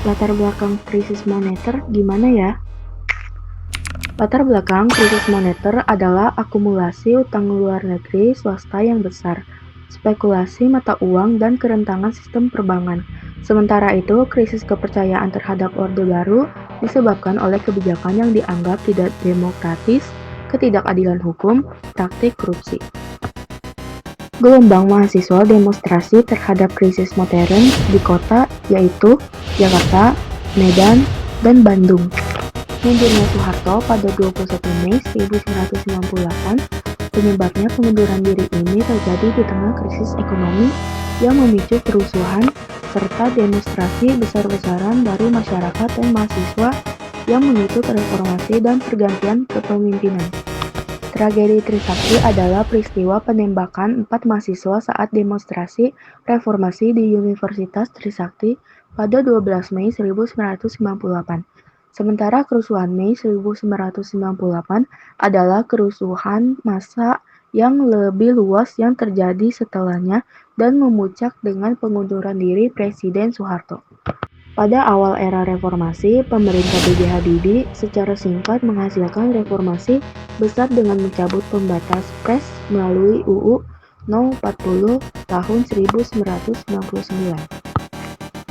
Latar belakang krisis moneter gimana ya? Latar belakang krisis moneter adalah akumulasi utang luar negeri swasta yang besar, spekulasi mata uang, dan kerentanan sistem perbankan. Sementara itu, krisis kepercayaan terhadap Orde Baru disebabkan oleh kebijakan yang dianggap tidak demokratis, ketidakadilan hukum, praktik korupsi. Gelombang mahasiswa demonstrasi terhadap krisis modern di kota yaitu Jakarta, Medan, dan Bandung. Mundurnya Soeharto pada 21 Mei 1998, penyebabnya pengunduran diri ini terjadi di tengah krisis ekonomi yang memicu kerusuhan serta demonstrasi besar-besaran dari masyarakat dan mahasiswa yang menuntut reformasi dan pergantian kepemimpinan. Tragedi Trisakti adalah peristiwa penembakan 4 mahasiswa saat demonstrasi reformasi di Universitas Trisakti pada 12 Mei 1998. Sementara kerusuhan Mei 1998 adalah kerusuhan massa yang lebih luas yang terjadi setelahnya dan memuncak dengan pengunduran diri Presiden Soeharto. Pada awal era reformasi, pemerintah B.J. Habibie secara singkat menghasilkan reformasi besar dengan mencabut pembatas pers melalui UU No. 40 tahun 1999.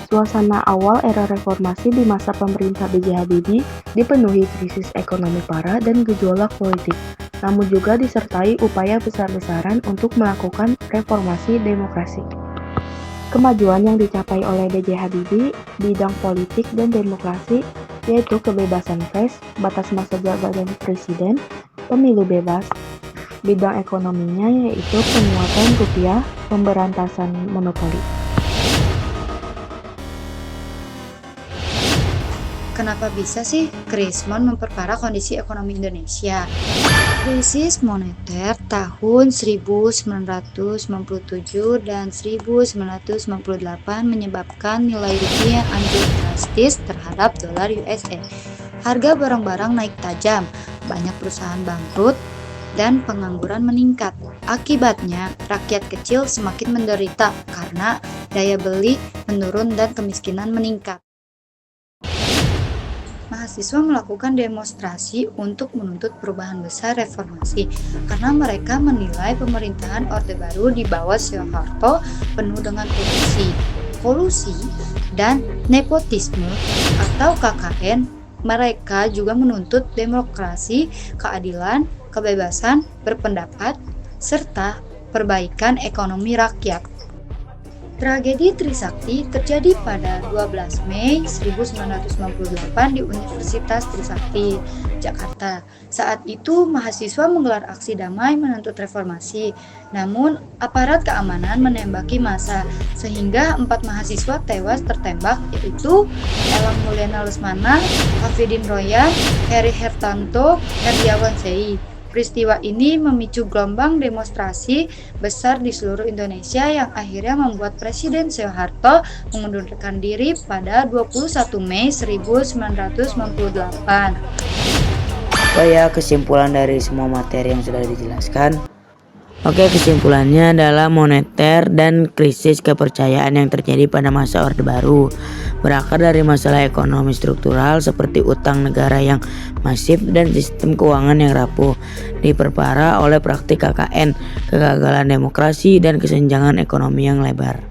Suasana awal era reformasi di masa pemerintah B.J. Habibie dipenuhi krisis ekonomi parah dan gejolak politik, namun juga disertai upaya besar-besaran untuk melakukan reformasi demokrasi. Kemajuan yang dicapai oleh B.J. Habibie di bidang politik dan demokrasi yaitu kebebasan pers, batas masa jabatan presiden, pemilu bebas. Bidang ekonominya yaitu penguatan rupiah, pemberantasan monopoli. Kenapa bisa sih Krismon memperparah kondisi ekonomi Indonesia? Krisis moneter tahun 1997 dan 1998 menyebabkan nilai rupiah anjlok drastis terhadap dolar USA. Harga barang-barang naik tajam, banyak perusahaan bangkrut, dan pengangguran meningkat. Akibatnya, rakyat kecil semakin menderita karena daya beli menurun dan kemiskinan meningkat. Mahasiswa melakukan demonstrasi untuk menuntut perubahan besar reformasi karena mereka menilai pemerintahan Orde Baru di bawah Soeharto penuh dengan kolusi dan nepotisme atau KKN. Mereka juga menuntut demokrasi, keadilan, kebebasan berpendapat, serta perbaikan ekonomi rakyat. Tragedi Trisakti terjadi pada 12 Mei 1998 di Universitas Trisakti, Jakarta. Saat itu, mahasiswa menggelar aksi damai menuntut reformasi. Namun, aparat keamanan menembaki massa, sehingga 4 mahasiswa tewas tertembak, yaitu Elang Mulyana Lesmana, Hafidin Royan, Heri Hertanto, Herdiawan Sei. Peristiwa ini memicu gelombang demonstrasi besar di seluruh Indonesia yang akhirnya membuat Presiden Soeharto mengundurkan diri pada 21 Mei 1998. Apa ya kesimpulan dari semua materi yang sudah dijelaskan? Oke, kesimpulannya adalah moneter dan krisis kepercayaan yang terjadi pada masa Orde Baru berakar dari masalah ekonomi struktural seperti utang negara yang masif dan sistem keuangan yang rapuh, diperparah oleh praktik KKN, kegagalan demokrasi, dan kesenjangan ekonomi yang lebar.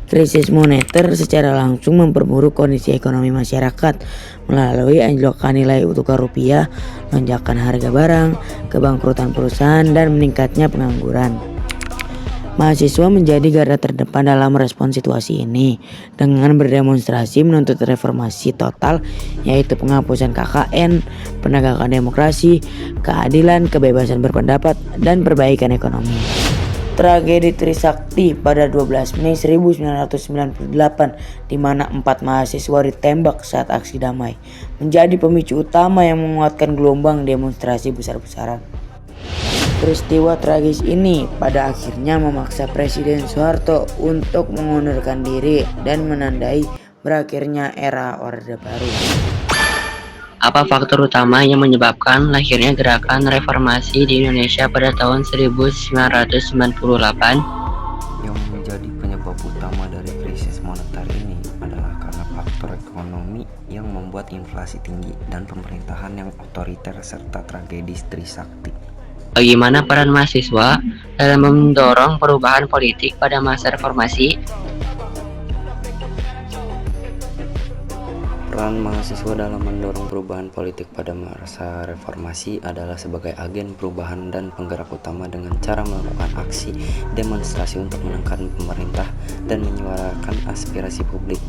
Krisis moneter secara langsung memperburuk kondisi ekonomi masyarakat melalui anjlokkan nilai tukar rupiah, lonjakan harga barang, kebangkrutan perusahaan, dan meningkatnya pengangguran. Mahasiswa menjadi garda terdepan dalam respon situasi ini dengan berdemonstrasi menuntut reformasi total, yaitu penghapusan KKN, penegakan demokrasi, keadilan, kebebasan berpendapat, dan perbaikan ekonomi. Tragedi Trisakti pada 12 Mei 1998 di mana 4 mahasiswa ditembak saat aksi damai menjadi pemicu utama yang menguatkan gelombang demonstrasi besar-besaran. Peristiwa tragis ini pada akhirnya memaksa Presiden Soeharto untuk mengundurkan diri dan menandai berakhirnya era Orde Baru. Apa faktor utama yang menyebabkan lahirnya gerakan reformasi di Indonesia pada tahun 1998? Yang menjadi penyebab utama dari krisis moneter ini adalah karena faktor ekonomi yang membuat inflasi tinggi dan pemerintahan yang otoriter serta tragedi Trisakti. Bagaimana peran mahasiswa dalam mendorong perubahan politik pada masa reformasi? Peran mahasiswa dalam mendorong perubahan politik pada masa reformasi adalah sebagai agen perubahan dan penggerak utama dengan cara melakukan aksi demonstrasi untuk menekan pemerintah dan menyuarakan aspirasi publik.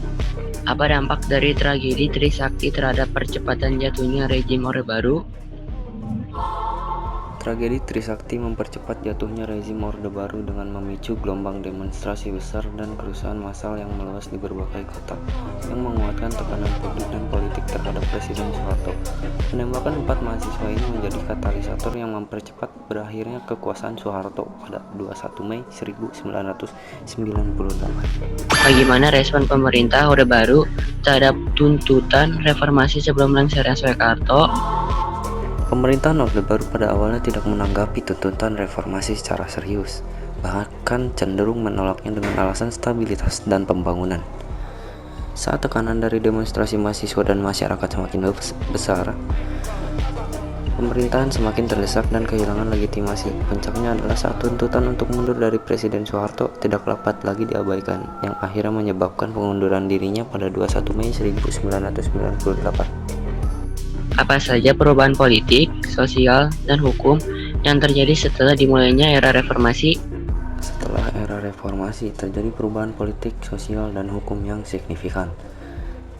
Apa dampak dari tragedi Trisakti terhadap percepatan jatuhnya rezim Orde Baru? Tragedi Trisakti mempercepat jatuhnya rezim Orde Baru dengan memicu gelombang demonstrasi besar dan kerusuhan massal yang meluas di berbagai kota, yang menguatkan tekanan publik dan politik terhadap Presiden Soeharto. Penembakan 4 mahasiswa ini menjadi katalisator yang mempercepat berakhirnya kekuasaan Soeharto pada 21 Mei 1998. Bagaimana respon pemerintah Orde Baru terhadap tuntutan reformasi sebelum lengsernya Soekarno? Pemerintahan Orde Baru pada awalnya tidak menanggapi tuntutan reformasi secara serius, bahkan cenderung menolaknya dengan alasan stabilitas dan pembangunan. Saat tekanan dari demonstrasi mahasiswa dan masyarakat semakin besar, pemerintahan semakin terdesak dan kehilangan legitimasi. Puncaknya adalah saat tuntutan untuk mundur dari Presiden Soeharto tidak dapat lagi diabaikan, yang akhirnya menyebabkan pengunduran dirinya pada 21 Mei 1998. Apa saja perubahan politik, sosial, dan hukum yang terjadi setelah dimulainya era reformasi? Setelah era reformasi, terjadi perubahan politik, sosial, dan hukum yang signifikan.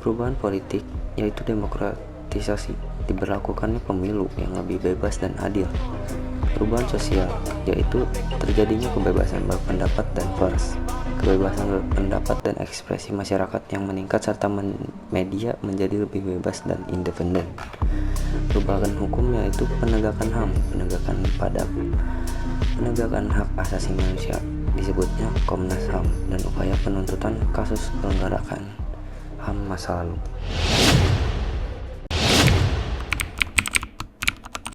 Perubahan politik yaitu demokratisasi, diberlakukannya pemilu yang lebih bebas dan adil. Perubahan sosial yaitu terjadinya kebebasan berpendapat dan pers, kebebasan berpendapat dan ekspresi masyarakat yang meningkat serta media menjadi lebih bebas dan independen. Perubahan hukum yaitu penegakan HAM, penegakan hak asasi manusia, disebutnya Komnas HAM, dan upaya penuntutan kasus pelanggaran HAM masa lalu.